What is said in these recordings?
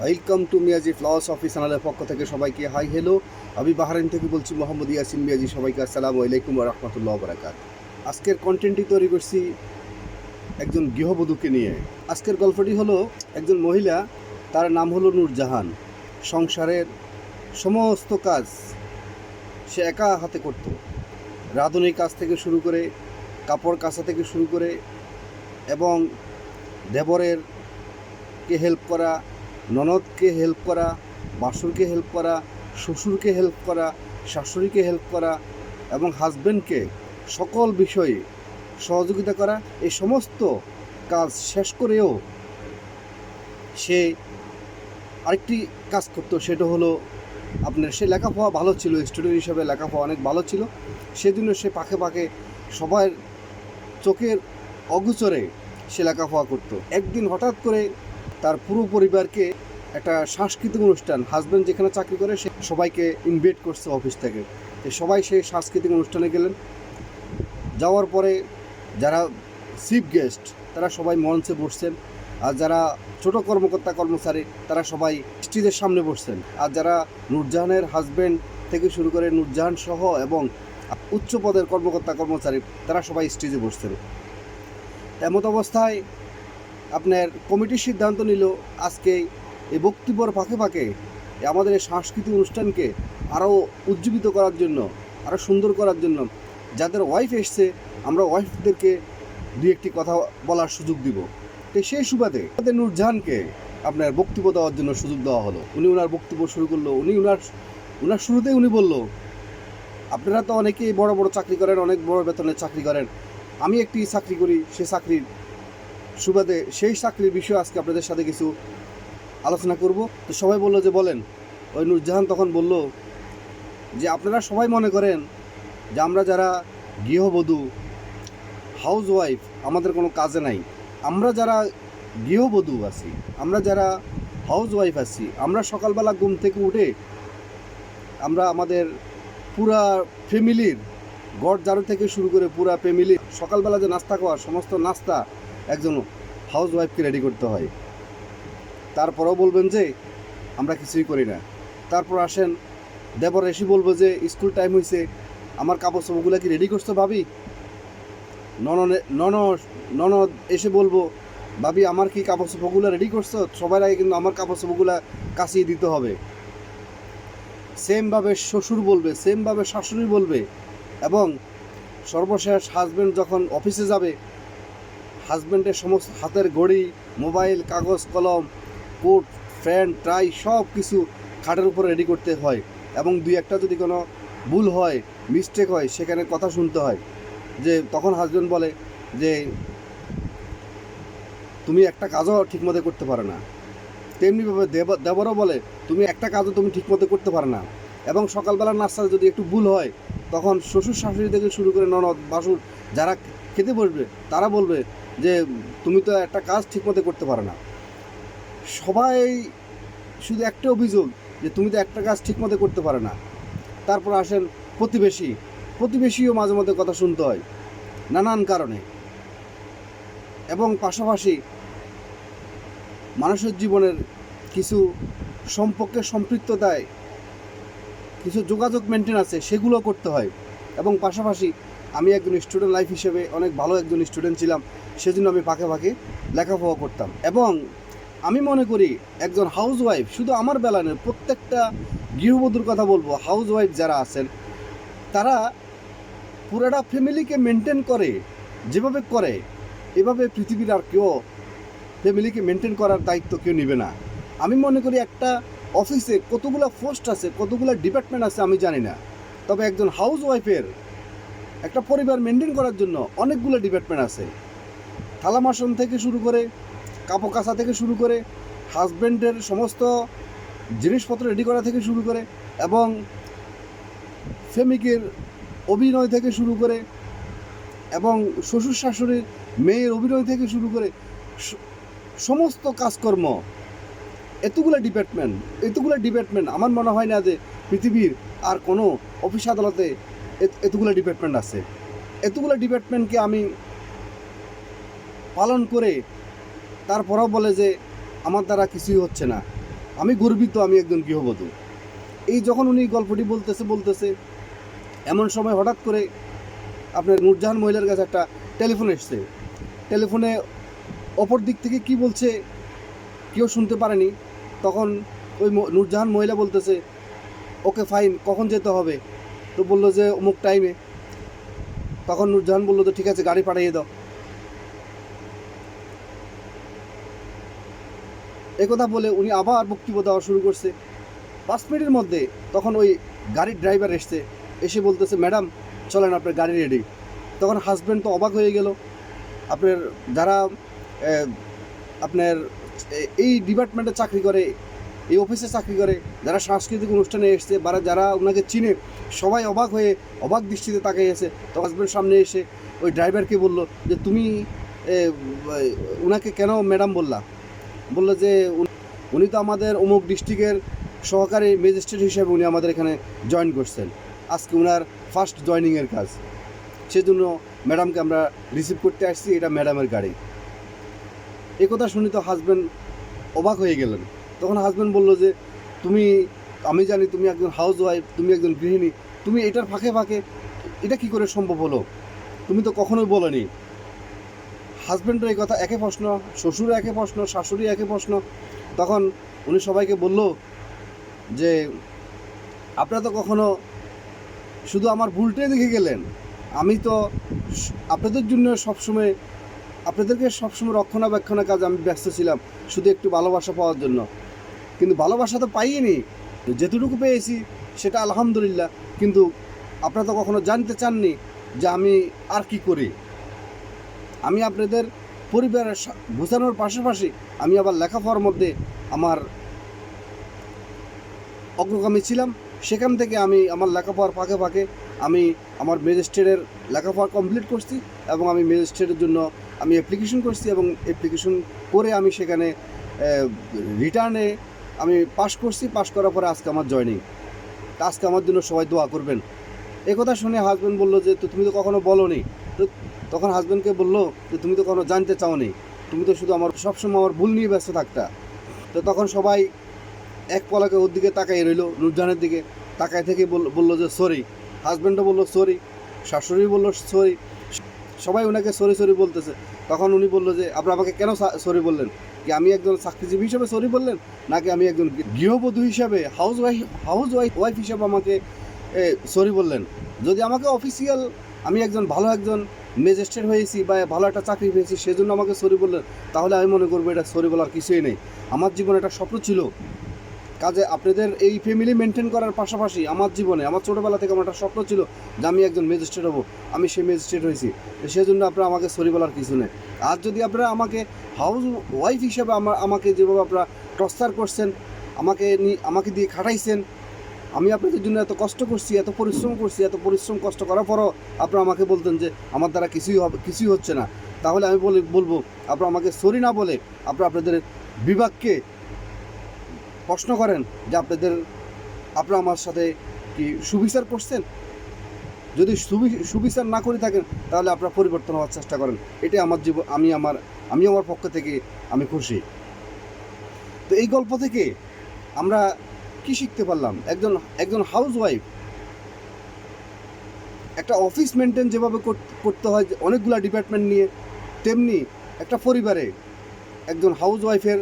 Welcome to Miyaji flowers office চ্যানেলের পক্ষ থেকে সবাইকে হাই হ্যালো। আমি বাহরাইন থেকে বলছি মোহাম্মদ ইয়াসিন মিয়াজি। সবাইকে আসসালামু আলাইকুম ওয়া রাহমাতুল্লাহি ওয়া বারাকাতুহু। আজকের কন্টেন্টটি তৈরি করছি একজন গৃহবধূকে নিয়ে। আজকের গল্পটি হলো একজন মহিলা, তার নাম হলো নূরজাহান। সংসারের সমস্ত কাজ সে একা হাতে করত। রাঁধুনি কাজ থেকে শুরু করে, কাপড় কাচা থেকে শুরু করে, এবং দেবরের কে হেল্প করা, ননদকে হেল্প করা, বাসুরকে হেল্প করা, শ্বশুরকে হেল্প করা, শাশুড়িকে হেল্প করা এবং হাজব্যান্ডকে সকল বিষয়ে সহযোগিতা করা। এই সমস্ত কাজ শেষ করেও সে আরেকটি কাজ করতো, সেটা হলো সে লেখাপড়া ভালো ছিল, স্টুডেন্ট হিসেবে লেখাপড়া অনেক ভালো ছিল। সেজন্য সে পাকে পাকে সবার চোখের অগোচরে সে লেখাপড়া করতো। একদিন হঠাৎ করে তার পুরো পরিবারকে একটা সাংস্কৃতিক অনুষ্ঠান, হাজব্যান্ড যেখানে চাকরি করে সে সবাইকে ইনভাইট করছে অফিস থেকে। সবাই সেই সাংস্কৃতিক অনুষ্ঠানে গেলেন। যাওয়ার পরে যারা চিফ গেস্ট তারা সবাই মঞ্চে বসছেন, আর যারা ছোট কর্মকর্তা কর্মচারী তারা সবাই স্টেজের সামনে বসছেন। আর যারা নূরজাহানের হাজব্যান্ড থেকে শুরু করে নূরজাহান সহ এবং উচ্চ পদের কর্মকর্তা কর্মচারী তারা সবাই স্টেজে বসছেন। এমত অবস্থায় আপনার কমিটির সিদ্ধান্ত নিল আজকে এই বক্তব্যর ফাঁকে ফাঁকে আমাদের এই সাংস্কৃতিক অনুষ্ঠানকে আরও উজ্জীবিত করার জন্য, আরও সুন্দর করার জন্য যাদের ওয়াইফ এসছে আমরা ওয়াইফদেরকে দুই একটি কথা বলার সুযোগ দিব। তো সেই সুবাদে আমাদের নূরজাহানকে আপনার বক্তব্য দেওয়ার জন্য সুযোগ দেওয়া হলো। উনি ওনার বক্তব্য শুরু করলো। উনার শুরুতেই উনি বলল, আপনারা তো অনেকেই বড় বড় চাকরি করেন, অনেক বড় বেতনের চাকরি করেন, আমি একটি চাকরি করি, সে চাকরির সুবাদে সেই চাকরির বিষয়ে আজকে আপনাদের সাথে কিছু আলোচনা করব। তো সবাই বললো যে বলেন। ওই নূরজাহান তখন বলল যে আপনারা সবাই মনে করেন যে আমরা যারা গৃহবধূ, হাউস ওয়াইফ, আমাদের কোনো কাজে নাই। আমরা যারা গৃহবধূ আছি, আমরা যারা হাউস ওয়াইফ আছি, আমরা সকালবেলা ঘুম থেকে উঠে আমরা আমাদের পুরা ফ্যামিলির ঘর ঝাড়ু থেকে শুরু করে পুরা ফ্যামিলির সকালবেলা যে নাস্তা খাওয়ার সমস্ত নাস্তা একজন হাউস ওয়াইফকে রেডি করতে হয়। তারপরেও বলবেন যে আমরা কিছুই করি না। তারপর আসেন দেবর এসে বলবো যে স্কুল টাইম হয়েছে, আমার কাপড় চোপড়গুলো কি রেডি করছো ভাবি? ননদ এসে বলবো, ভাবি আমার কি কাপড় চোপড়গুলো রেডি করছো? সবার আগে কিন্তু আমার কাপড় চোপড়গুলো কাচিয়ে দিতে হবে। সেমভাবে শ্বশুর বলবে, সেমভাবে শাশুড়ি বলবে। এবং সর্বশেষ হাজব্যান্ড যখন অফিসে যাবে, হাজব্যান্ডের সমস্ত হাতের ঘড়ি, মোবাইল, কাগজ কলম, কোট, প্যান্ট, টাই সব কিছু খাটের উপরে রেডি করতে হয়। এবং দুই একটা যদি কোনো ভুল হয়, মিস্টেক হয়, সেখানে কথা শুনতে হয়। যে তখন হাজব্যান্ড বলে যে তুমি একটা কাজও ঠিকমতো করতে পারো না। তেমনিভাবে দেবরও বলে তুমি একটা কাজও তুমি ঠিকমতো করতে পারো না। এবং সকালবেলার নাস্তা যদি একটু ভুল হয়, তখন শ্বশুর শাশুড়ি থেকে শুরু করে ননদ বাসুর যারা খেতে বসবে তারা বলবে যে তুমি তো একটা কাজ ঠিকমতো করতে পারো না। সবাই শুধু একটা অভিযোগ যে তুমি তো একটা কাজ ঠিকমতো করতে পারো না। তারপর আসেন প্রতিবেশীও মাঝে মধ্যে কথা শুনতে হয় নানান কারণে। এবং পাশাপাশি মানুষের জীবনের কিছু সম্পর্কের সম্পৃক্ততায় কিছু যোগাযোগ মেনটেন আছে, সেগুলো করতে হয়। এবং পাশাপাশি আমি একজন স্টুডেন্ট লাইফ হিসেবে অনেক ভালো একজন স্টুডেন্ট ছিলাম, সেজন্য আমি ফাঁকে ফাঁকে লেখাপড়া করতাম। এবং আমি মনে করি একজন হাউস ওয়াইফ, শুধু আমার বেলা নয়, প্রত্যেকটা গৃহবধূর কথা বলবো, হাউস ওয়াইফ যারা আছেন তারা পুরাটা ফ্যামিলিকে মেনটেন করে যেভাবে করে, এভাবে পৃথিবীর আর কেউ ফ্যামিলিকে মেনটেন করার দায়িত্ব কেউ নেবে না। আমি মনে করি একটা অফিসে কতগুলো পোস্ট আছে, কতগুলো ডিপার্টমেন্ট আছে আমি জানি না, তবে একজন হাউস ওয়াইফের একটা পরিবার মেনটেন করার জন্য অনেকগুলো ডিপার্টমেন্ট আছে। থালা বাসন থেকে শুরু করে, কাপড় কাচা থেকে শুরু করে, হাজব্যান্ডের সমস্ত জিনিসপত্র রেডি করা থেকে শুরু করে, এবং ফ্যামিলির অভিনয় থেকে শুরু করে, এবং শ্বশুর শাশুড়ির মেয়ের অভিনয় থেকে শুরু করে সমস্ত কাজকর্ম, এতগুলো ডিপার্টমেন্ট আমার মনে হয় না যে পৃথিবীর আর কোনো অফিস আদালতে এতগুলো ডিপার্টমেন্ট আছে। এতগুলো ডিপার্টমেন্টকে আমি পালন করে তারপরেও বলে যে আমার দ্বারা কিছুই হচ্ছে না। আমি গর্বিত আমি একজন গৃহবধূ। এই যখন উনি গল্পটি বলতেছে এমন সময় হঠাৎ করে আপনার নূরজাহান মহিলার কাছে একটা টেলিফোন এসছে। টেলিফোনে অপর দিক থেকে কি বলছে কেউ শুনতে পারেনি। তখন ওই নূরজাহান মহিলা বলতেছে, ওকে ফাইন, কখন যেতে হবে? তো বললো যে অমুক টাইমে। তখন নূরজাহান বললো তো ঠিক আছে, গাড়ি পাঠিয়ে দাও। একথা বলে উনি আবার বক্তব্য দেওয়া শুরু করছে। 5 মিনিটের মধ্যে তখন ওই গাড়ির ড্রাইভার এসে বলতেছে, ম্যাডাম চলেন, আপনার গাড়ি রেডি। তখন হাজব্যান্ড তো অবাক হয়ে গেল। আপনার যারা আপনার এই ডিপার্টমেন্টে চাকরি করে, এই অফিসে চাকরি করে, যারা সাংস্কৃতিক অনুষ্ঠানে এসছে বা যারা ওনাকে চিনে, সবাই অবাক দৃষ্টিতে তাকিয়েছে। তো হাজব্যান্ড সামনে এসে ওই ড্রাইভারকে বলল যে তুমি ওনাকে কেন ম্যাডাম বললো যে উনি তো আমাদের অমুক ডিস্ট্রিক্টের সহকারী ম্যাজিস্ট্রেট হিসেবে উনি আমাদের এখানে জয়েন করছেন, আজকে ওনার ফার্স্ট জয়েনিংয়ের কাজ, সেজন্য ম্যাডামকে আমরা রিসিভ করতে আসছি, এটা ম্যাডামের গাড়ি। এই কথা শুনি তো হাজব্যান্ড অবাক হয়ে গেলেন। তখন হাজব্যান্ড বলল যে আমি জানি তুমি একজন হাউস ওয়াইফ, তুমি একজন গৃহিণী, তুমি এটার ফাঁকে এটা কি করে সম্ভব হলো? তুমি তো কখনোই বলোনি। হাজব্যান্ডের এই কথা একে প্রশ্ন, শ্বশুরও একে প্রশ্ন, শাশুড়ি একে প্রশ্ন। তখন উনি সবাইকে বলল যে আপনারা তো কখনো শুধু আমার ভুলটাই দেখে গেলেন, আমি তো আপনাদের জন্য আপনাদেরকে সবসময় রক্ষণাবেক্ষণের কাজে আমি ব্যস্ত ছিলাম, শুধু একটু ভালোবাসা পাওয়ার জন্য। কিন্তু ভালোবাসা তো পাইনি, যেটুকু পেয়েছি সেটা আলহামদুলিল্লাহ। কিন্তু আপনারা তো কখনো জানতে চাননি যে আমি আর কি করি। আমি আপনাদের পরিবারের বোঝানোর পাশাপাশি আমি আবার লেখাপড়ার মধ্যে আমার অগ্রগামী ছিলাম। সেখান থেকে আমি আমার লেখাপড়ার ফাঁকে আমি আমার ম্যাজিস্ট্রেটের লেখাপড়া কমপ্লিট করছি এবং আমি ম্যাজিস্ট্রেটের জন্য আমি অ্যাপ্লিকেশন করছি এবং অ্যাপ্লিকেশন করে আমি সেখানে রিটার্নে আমি পাশ করছি। পাশ করার পরে আজকে আমার জয়নিং। আজকে আমার জন্য সবাই দোয়া করবেন। একথা শুনে হাজব্যান্ড বললো যে তুমি তো কখনো বলোনি। তো তখন হাজব্যান্ডকে বললো যে তুমি তো কখনো জানতে চাওনি, তুমি তো শুধু আমার সবসময় আমার ভুল নিয়ে ব্যস্ত থাকতা। তো তখন সবাই এক পলকে ওর দিকে তাকাই রইল, নূরজাহানের দিকে তাকায় থেকে বললো যে সরি। হাজব্যান্ডও বললো সরি, শাশুড়ি বললো সরি, সবাই ওনাকে সরি বলতেছে। তখন উনি বললো যে আপনারা আমাকে কেন সরি বললেন? কি আমি একজন চাকরিজীবী হিসেবে সরি বললেন, নাকি আমি একজন গৃহবধূ হিসাবে হাউস ওয়াইফ হিসাবে আমাকে সরি বললেন? যদি আমাকে অফিসিয়াল আমি একজন ম্যাজিস্ট্রেট হয়েছি বা ভালো একটা চাকরি পেয়েছি সেজন্য আমাকে সরি বললেন, তাহলে আমি মনে করবো এটা সরি বলার কিছুই নেই। আমার জীবনে একটা স্বপ্ন ছিল, কাজে আপনাদের এই ফ্যামিলি মেনটেন করার পাশাপাশি আমার জীবনে আমার ছোটোবেলা থেকে আমার একটা স্বপ্ন ছিল যে আমি একজন ম্যাজিস্ট্রেট হব। আমি সেই ম্যাজিস্ট্রেট হয়েছি, সেজন্য আপনারা আমাকে সরি বলার কিছু নেই। আর যদি আপনারা আমাকে হাউস ওয়াইফ হিসেবে আমাকে যেভাবে আপনারা টর্চার করছেন, আমাকে দিয়ে খাটাইছেন, আমি আপনাদের জন্য এত কষ্ট করছি, এত পরিশ্রম কষ্ট করার পরও আপনারা আমাকে বলতেন যে আমার দ্বারা কিছুই হচ্ছে না, তাহলে আমি বলবো আপনারা আমাকে সরি না বলে আপনাদের বিভাগকে প্রশ্ন করেন যে আপনারা আমার সাথে কি সুবিচার করছেন। যদি সুবিচার না করে থাকেন তাহলে আপনারা পরিবর্তন হওয়ার চেষ্টা করেন। এটাই আমার জীবন, আমি আমার পক্ষ থেকে আমি খুশি। তো এই গল্প থেকে আমরা কি শিখতে পারলাম? একজন হাউস ওয়াইফ একটা অফিস মেনটেন যেভাবে করতে হয় অনেকগুলো ডিপার্টমেন্ট নিয়ে, তেমনি একটা পরিবারে একজন হাউস ওয়াইফের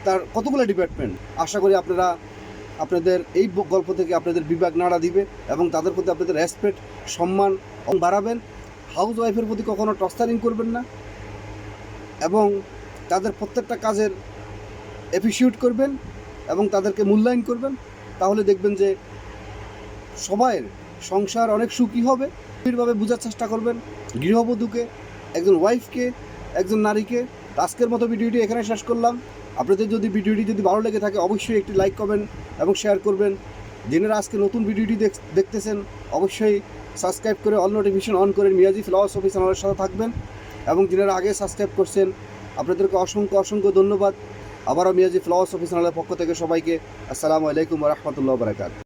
তার কতগুলো ডিপার্টমেন্ট। আশা করি আপনাদের এই গল্প থেকে আপনাদের বিভাগ নাড়া দিবে এবং তাদের প্রতি আপনাদের রেসপেক্ট সম্মান বাড়াবেন। হাউস ওয়াইফের প্রতি কখনো টর্চারিং করবেন না এবং তাদের প্রত্যেকটা কাজের অ্যাপ্রিসিয়েট করবেন এবং তাদেরকে মূল্যায়ন করবেন। তাহলে দেখবেন যে সবাইয়ের সংসার অনেক সুখী হবে। গভীরভাবে বোঝার চেষ্টা করবেন গৃহবধূকে, একজন ওয়াইফকে, একজন নারীকে। আজকের মতো ভিডিওটি এখানে শেষ করলাম। আপনাদের যদি ভিডিওটি ভালো লেগে থাকে অবশ্যই একটি লাইক করবেন এবং শেয়ার করবেন। যিনারা আজকে নতুন ভিডিওটি দেখতেছেন অবশ্যই সাবস্ক্রাইব করে অল নোটিফিকেশন অন করে মিয়াজি ফিলসফি চ্যানেলের সাথে থাকবেন এবং যিনারা আগে সাবস্ক্রাইব করছেন আপনাদেরকে অসংখ্য ধন্যবাদ। আবারও মিয়াজি ফিলসফি চ্যানেলের পক্ষ থেকে সবাইকে আসসালামু আলাইকুম ওয়া রাহমাতুল্লাহি ওয়া বারাকাতুহু।